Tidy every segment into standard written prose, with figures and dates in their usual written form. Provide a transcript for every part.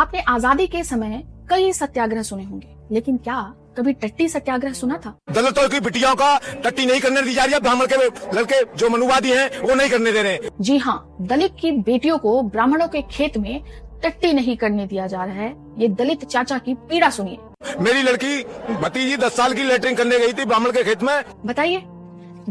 आपने आजादी के समय कई सत्याग्रह सुने होंगे, लेकिन क्या कभी टट्टी सत्याग्रह सुना था? दलितों की बिटियाओं का टट्टी नहीं करने दी जा रही है। ब्राह्मण के लड़के जो मनुवादी हैं वो नहीं करने दे रहे हैं। जी हाँ, दलित की बेटियों को ब्राह्मणों के खेत में टट्टी नहीं करने दिया जा रहा है। ये दलित चाचा की पीड़ा सुनिए। मेरी लड़की भतीजी 10 साल की लेटरिंग करने गई थी ब्राह्मण के खेत में। बताइए,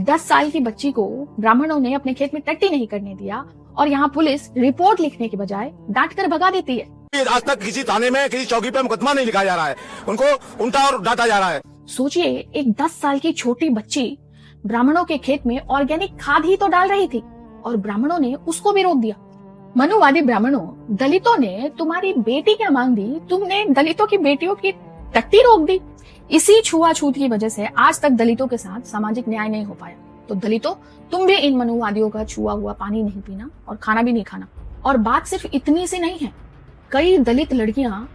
10 साल की बच्ची को ब्राह्मणों ने अपने खेत में टट्टी नहीं करने दिया और यहाँ पुलिस रिपोर्ट लिखने के बजाय डांट कर भगा देती है। आज तक किसी थाने में किसी चौकी पे मुकदमा नहीं लिखा जा रहा है, उनको उल्टा और डांटा जा रहा है। सोचिए, एक 10 साल की छोटी बच्ची ब्राह्मणों के खेत में ऑर्गेनिक खाद ही तो डाल रही थी और ब्राह्मणों ने उसको भी रोक दिया। मनुवादी ब्राह्मणों, दलितों ने तुम्हारी बेटी क्या मांग दी, तुमने दलितों की बेटियों की टट्टी रोक दी। इसी छुआछूत की वजह से आज तक दलितों के साथ सामाजिक न्याय नहीं हो पाया। तो दलितों, तुम भी इन मनुवादियों का छुआ हुआ पानी नहीं पीना और खाना भी नहीं खाना। और बात सिर्फ इतनी सी नहीं है, कई दलित लड़कियां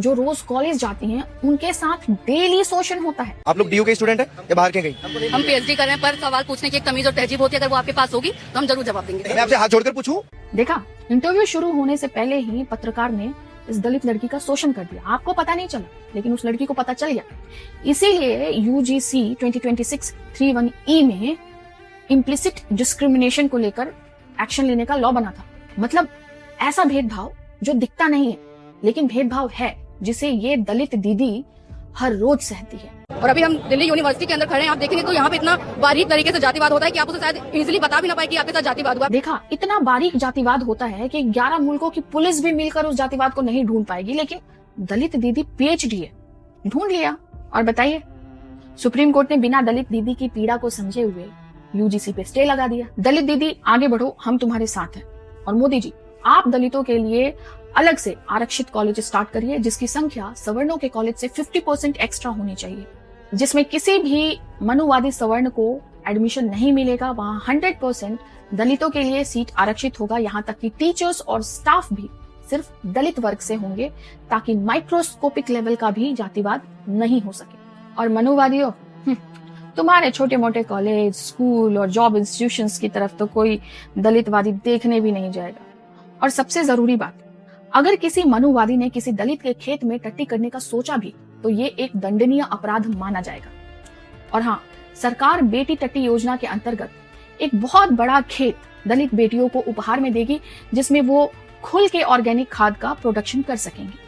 जो रोज कॉलेज जाती हैं, उनके साथ डेली शोषण होता है। आप लोग डीयू के स्टूडेंट हैं या बाहर के गई? हम पीएचडी कर रहे हैं, पर सवाल पूछने की एक तमीज और तहजीब होती है। अगर वो आपके पास होगी तो हम जरूर जवाब देंगे। मैं आपसे हाथ जोड़कर पूछूं? देखा, इंटरव्यू शुरू होने से पहले ही पत्रकार ने इस दलित लड़की का शोषण कर दिया। आपको पता नहीं चला, लेकिन उस लड़की को पता चल गया। इसीलिए यूजीसी 2026-31E में इम्प्लिसिट डिस्क्रिमिनेशन को लेकर एक्शन लेने का लॉ बना था। मतलब ऐसा भेदभाव जो दिखता नहीं है, लेकिन भेदभाव है, जिसे ये दलित दीदी हर रोज सहती है। और अभी हम दिल्ली यूनिवर्सिटी के अंदर खड़े हैं, आप देखेंगे तो यहाँ पे इतना बारीक तरीके से जातिवाद होता है कि आप उसे शायद इजीली बता भी ना पाए कि आपके साथ जातिवाद हुआ। देखा, इतना बारीक जातिवाद होता है कि 11 मुल्कों की पुलिस भी मिलकर उस जातिवाद को नहीं ढूंढ पाएगी, लेकिन दलित दीदी पीएचडी है, ढूंढ लिया। और बताइए, सुप्रीम कोर्ट ने बिना दलित दीदी की पीड़ा को समझे हुए यूजीसी पे स्टे लगा दिया। दलित दीदी आगे बढ़ो, हम तुम्हारे साथ हैं। और मोदी जी, आप दलितों के लिए अलग से आरक्षित कॉलेज स्टार्ट करिए, जिसकी संख्या सवर्णों के कॉलेज से 50% एक्स्ट्रा होनी चाहिए, जिसमें किसी भी मनुवादी सवर्ण को एडमिशन नहीं मिलेगा। वहां 100% दलितों के लिए सीट आरक्षित होगा। यहाँ तक कि टीचर्स और स्टाफ भी सिर्फ दलित वर्ग से होंगे, ताकि माइक्रोस्कोपिक लेवल का भी जातिवाद नहीं हो सके। और मनुवादियों, तुम्हारे छोटे मोटे कॉलेज, स्कूल और जॉब इंस्टीट्यूशंस की तरफ तो कोई दलितवादी देखने भी नहीं जाएगा। और सबसे जरूरी बात, अगर किसी मनुवादी ने किसी दलित के खेत में टट्टी करने का सोचा भी, तो ये एक दंडनीय अपराध माना जाएगा। और हाँ, सरकार बेटी टट्टी योजना के अंतर्गत एक बहुत बड़ा खेत दलित बेटियों को उपहार में देगी, जिसमें वो खुल के ऑर्गेनिक खाद का प्रोडक्शन कर सकेंगी।